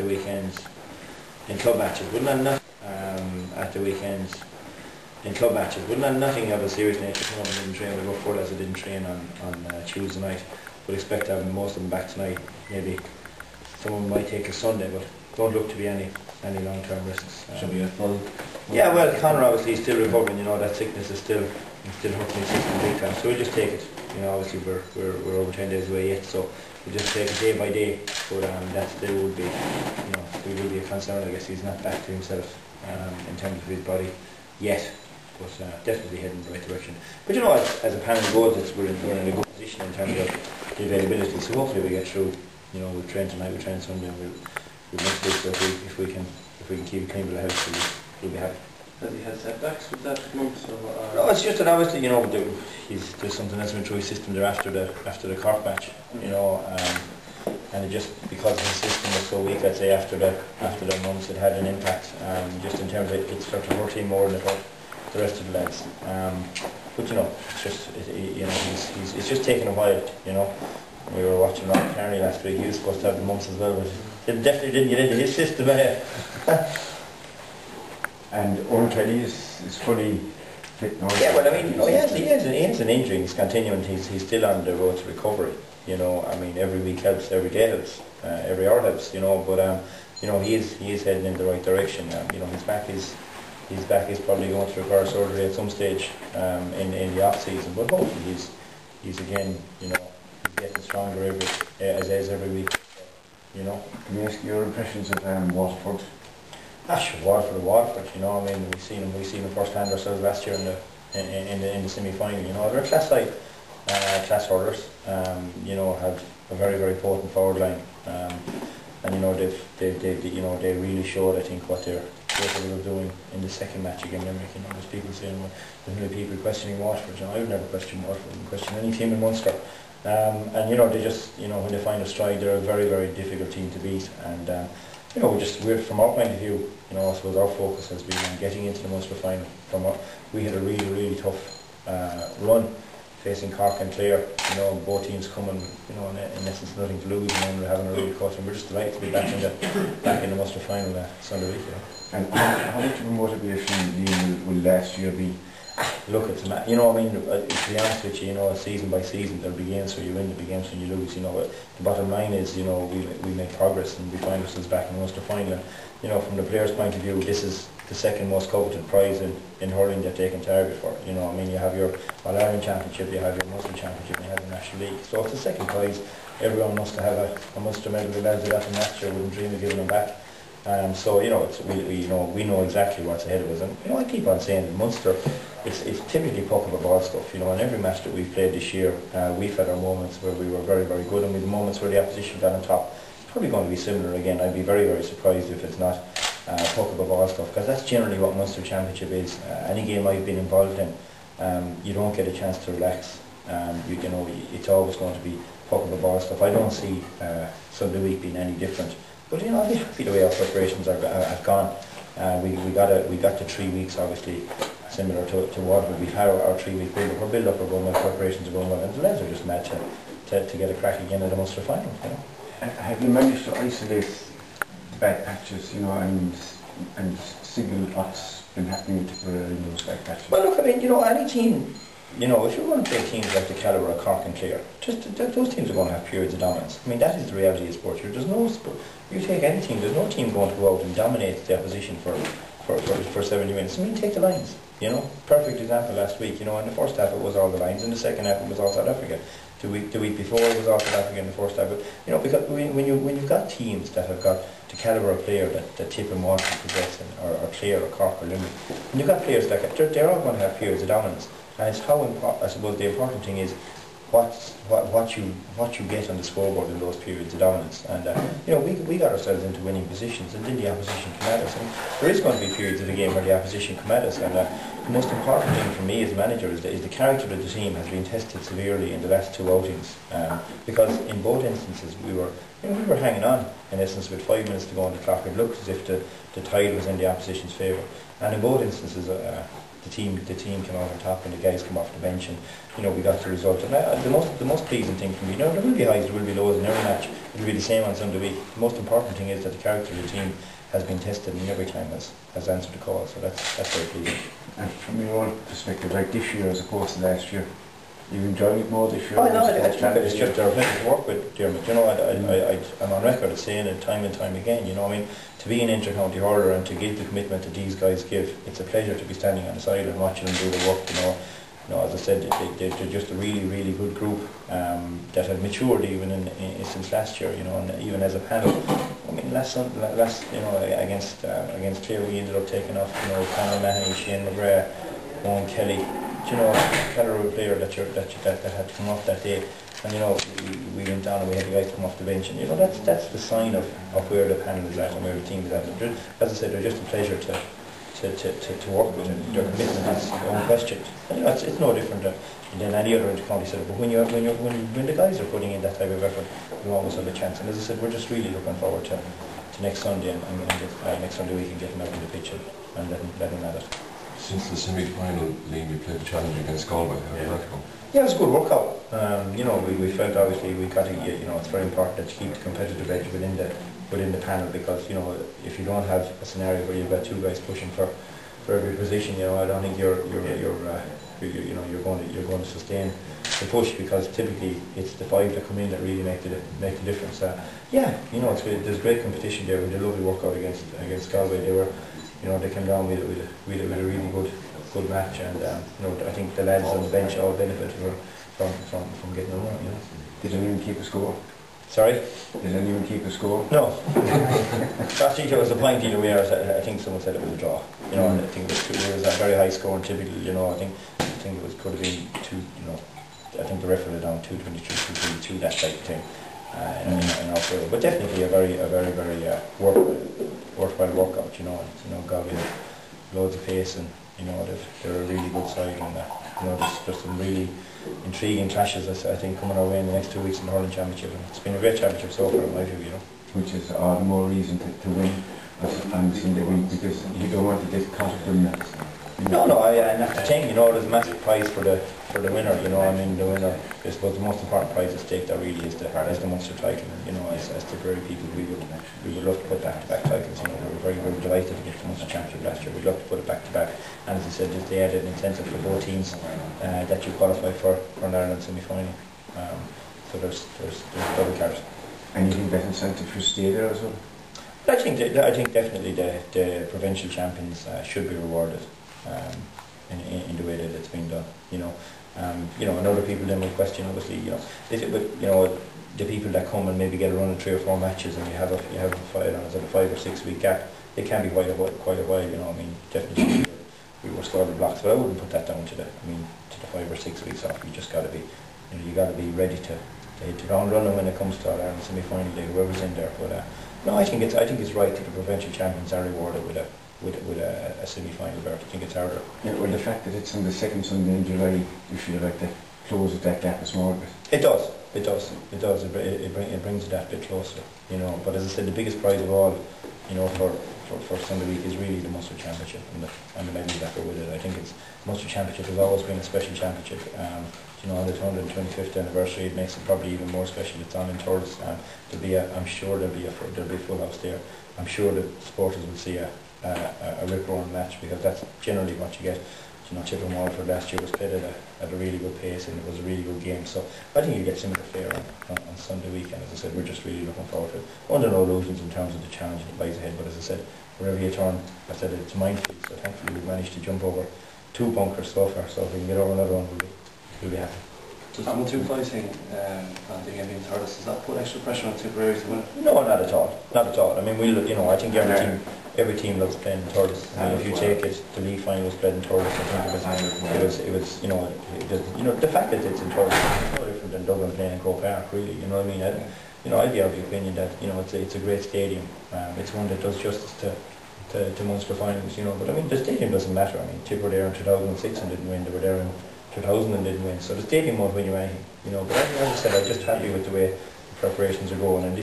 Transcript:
the weekends in club matches. Wouldn't have nothing at the weekends in club matches. Wouldn't have nothing of a serious nature. Some of them didn't train. We got 4 lads that didn't train on Tuesday night. Would expect to have most of them back tonight. Maybe some of them might take a Sunday, but don't look to be any long-term risks. Should be a full. Yeah, well, Conor obviously is still recovering. You know, that sickness is still hurting his system big time. So we'll just take it. You know, obviously we're over 10 days away yet, so we'll just take it day by day. But that there would be, you know, there will be a concern. I guess he's not back to himself in terms of his body yet, but definitely heading in the right direction. But you know, as a panel goes, we're in a good position in terms of the availability. So hopefully we get through. You know, we'll train tonight, we'll train Sunday, and we'll next week. So if we can keep a clean bill of health, we'll be happy. Has he had setbacks with that month? No, it's just that obviously, you know, there's something that's been through his system there after the Cork match, you know, and it just, because his system was so weak, I'd say after the months, it had an impact, just in terms of it started to hurt him more than it hurt the rest of the lads. But you know, it's just you know, it's just taken a while, you know. We were watching Rob Carney last week. He was supposed to have the months as well, but it definitely didn't get into his system. And Owen Kelly is fully fit now. Yeah, well, I mean, you know, he has an injury. He's continuing. He's still on the road to recovery. You know, I mean, every week helps, every day helps, every hour helps. You know, but you know, he is heading in the right direction. You know, his back is probably going to require surgery at some stage in the off season. But hopefully he's again, you know, he's getting stronger every week. You know. Can you ask your impressions of Waterford? Waterford, you know, I mean, we've seen them first hand ourselves last year in the semi-final. You know, they're a class side, class hurlers. You know, have a very, very potent forward line, and you know they really showed, I think, what they're capable of doing in the second match against Limerick. You know, there's people saying, well, there's many people questioning Waterford. You know, I would never question Waterford. I wouldn't question any team in Munster. And you know, they just, you know, when they find a stride, they're a very, very difficult team to beat. And you know, we're from our point of view, you know, I suppose our focus has been on getting into the Munster final. We had a really, really tough run facing Cork and Clare. You know, both teams coming, you know, in essence nothing to lose, and then we're having a really cut, and we're just delighted to be back in the Munster final Sunday week. You know. And how much of a motivation Liam will last year be? Look, you know, I mean, to be honest with you know, season by season there'll be games where you win, there'll be games when you lose. You know, the bottom line is, you know, we make progress and we find ourselves back in the Munster final. And, you know, from the players' point of view, this is the second most coveted prize in hurling that they can target for. You know, I mean, you have your All-Ireland Championship, you have your Munster Championship, and you have the National League. So it's the second prize. Everyone must have a Munster medal. The lads who got them last year wouldn't dream of giving them back. So you know, we know exactly what's ahead of us, and you know, I keep on saying in Munster, it's typically puck of a ball stuff. You know, in every match that we've played this year, we've had our moments where we were very, very good, and with the moments where the opposition got on top. It's probably going to be similar again. I'd be very, very surprised if it's not puck of a ball stuff, because that's generally what Munster Championship is. Any game I've been involved in, you don't get a chance to relax. You know, it's always going to be puck of a ball stuff. I don't see Sunday week being any different. But you know, I'd be happy the way our preparations have gone. We got to 3 weeks, obviously similar to what we've had our 3 week build up. Our build up are going well, preparations are going well, and the lads are just mad to get a crack again at the Munster final. You know. Have you managed to isolate bad patches, you know, and signal what's been happening to in those bad patches? Well, look, I mean, you know, any team. You know, if you're going to play teams like the calibre of Cork and Clare, those teams are going to have periods of dominance. I mean, that is the reality of sport. There's no sport. You take any team, there's no team going to go out and dominate the opposition for 70 minutes. I mean, take the Lions. You know, perfect example last week. You know, in the first half it was all the Lions, in the second half it was all South Africa. The week before it was all South Africa in the first half. But you know, because when you've got teams that have got the calibre of player that Tip and Waterford possess, or Clare or Cork or Limerick, and you've got players like that, they're all going to have periods of dominance. And it's how I suppose the important thing is what you get on the scoreboard in those periods of dominance. And you know, we got ourselves into winning positions, and then the opposition come at us. And there is going to be periods of the game where the opposition come at us. And the most important thing for me as manager is the character of the team has been tested severely in the last 2 outings, because in both instances we were hanging on in essence with 5 minutes to go on the clock. It looked as if the tide was in the opposition's favour, and in both instances the team came out on top and the guys come off the bench, and you know we got the result. And the most pleasing thing for me, you know, there will be highs, there will be lows in every match. It will be the same on Sunday week. The most important thing is that the character of the team has been tested, and every time has answered the call. So that's very pleasing. And from your own perspective, like this year as opposed to last year, you enjoying it more this year? Oh no, it's just our plenty to work with, Dermot. You know, I'm on record as saying it time and time again. You know, I mean, to be an inter-county hurler and to give the commitment that these guys give, it's a pleasure to be standing on the side and watching them do the work. You know, as I said, they're just a really, really good group that have matured even since last year. You know, and even as a panel. I mean, last you know, against Clare, we ended up taking off, you know, Conor Mahoney, Shane McGrath, Owen Kelly. You know, caliber player that had to come off that day, and you know we went down and we had the guys come off the bench, and you know that's the sign of where the panel is at and where the team is at. As I said, they're just a pleasure to work with, and their commitment is unquestioned. And you know it's no different than any other inter-county setup. But when the guys are putting in that type of effort, you always have a chance. And as I said, we're just really looking forward to next Sunday and next Sunday week and getting out on the pitch and letting them at it. Since the semi-final, Liam, you played the challenge against Galway. How did that go? Yeah, it was a good workout. You know, we felt obviously we got to, you know, it's very important to keep the competitive edge within the panel, because you know if you don't have a scenario where you've got two guys pushing for every position, you know, I don't think you're going to sustain the push, because typically it's the five that come in that really make the difference. Yeah, you know, there's great competition there. We did a lovely workout against Galway. They came down with a really good match, and you know, I think the lads on the bench all benefited from getting over. You know. Did anyone keep a score? Sorry? Did anyone keep a score? No. Last week there was a point either way. I think someone said it was a draw. You know, and I think it was a very high score, and typically, you know, I think it could have been two. You know, I think the referee had down 223, 222, that type of thing. In our favour, but definitely a very worthwhile workout. You know, Galway have loads of pace, and you know they're a really good side, and you know there's some really intriguing clashes I think coming our way in the next 2 weeks in the hurling championship, and it's been a great championship so far in my view. You know, which is all the more reason to win on Sunday week, because you don't want to get caught up in that. No, and that's the thing, you know, there's a massive prize for the winner, you know. I mean, the winner, I suppose the most important prize at stake there really is the Munster title. You know, as Tipperary people, we would love to put back-to-back titles. You know, we were very delighted to get the Munster championship last year. We'd love to put it back-to-back, and as I said, just they added an incentive for both teams that you qualify for an Ireland semi-final. So there's double cards. And you think that incentive should stay there as well? I think definitely the provincial champions should be rewarded. In the way that it's been done, you know, and other people then will question, obviously, you know, is it with, you know, the people that come and maybe get a run in 3 or 4 matches, and you have a 5 or 6 week gap. It can be quite a while, you know. I mean, definitely we were scoring blocks, but I wouldn't put that down to the 5 or 6 weeks off. You just got to be, you know, you got to be ready to hit the ground running when it comes to Ireland semi-final day, whoever's in there. But no, I think it's right that the provincial champions are rewarded with a semi-final berth. I think it's harder. Yeah, well, the fact that it's on the second Sunday in July, you feel like that closes that gap a small bit. It does. It brings it that bit closer, you know. But as I said, the biggest prize of all, you know, for Sunday week is really the Munster Championship and the medals that go with it. I think it's Munster Championship has always been a special championship. You know, on the 125th anniversary, it makes it probably even more special. It's on in Thurles. I'm sure there'll be a full house there. I'm sure the supporters will see a rip-roaring match, because that's generally what you get. You know, Tipper Waterford last year was played at a really good pace, and it was a really good game. So I think you get similar fare on Sunday weekend. As I said, we're just really looking forward to it. Under no illusions in terms of the challenge that lies ahead, but as I said, wherever you turn, I said it's minefield. So thankfully we've managed to jump over 2 bunkers so far. So if we can get over another one, we'll be happy. Does the 1-2-5 thing, and the game being third, does that put extra pressure on Tipperary to win? No, not at all. Not at all. I mean, I think every team loves playing Thurles. I mean, if you take it, the league final was played in Thurles. I think it was, you know, the fact that it's in Thurles is no different than Dublin playing in Croke Park, really. You know what I mean? I'd be of the opinion that, you know, it's a great stadium. It's one that does justice to Munster finals, you know. But I mean, the stadium doesn't matter. I mean, Tip were there in 2006 and didn't win. They were there in 2000 and didn't win. So the stadium won't win you anything, you know. But as I said, I'm just happy with the way the preparations are going. And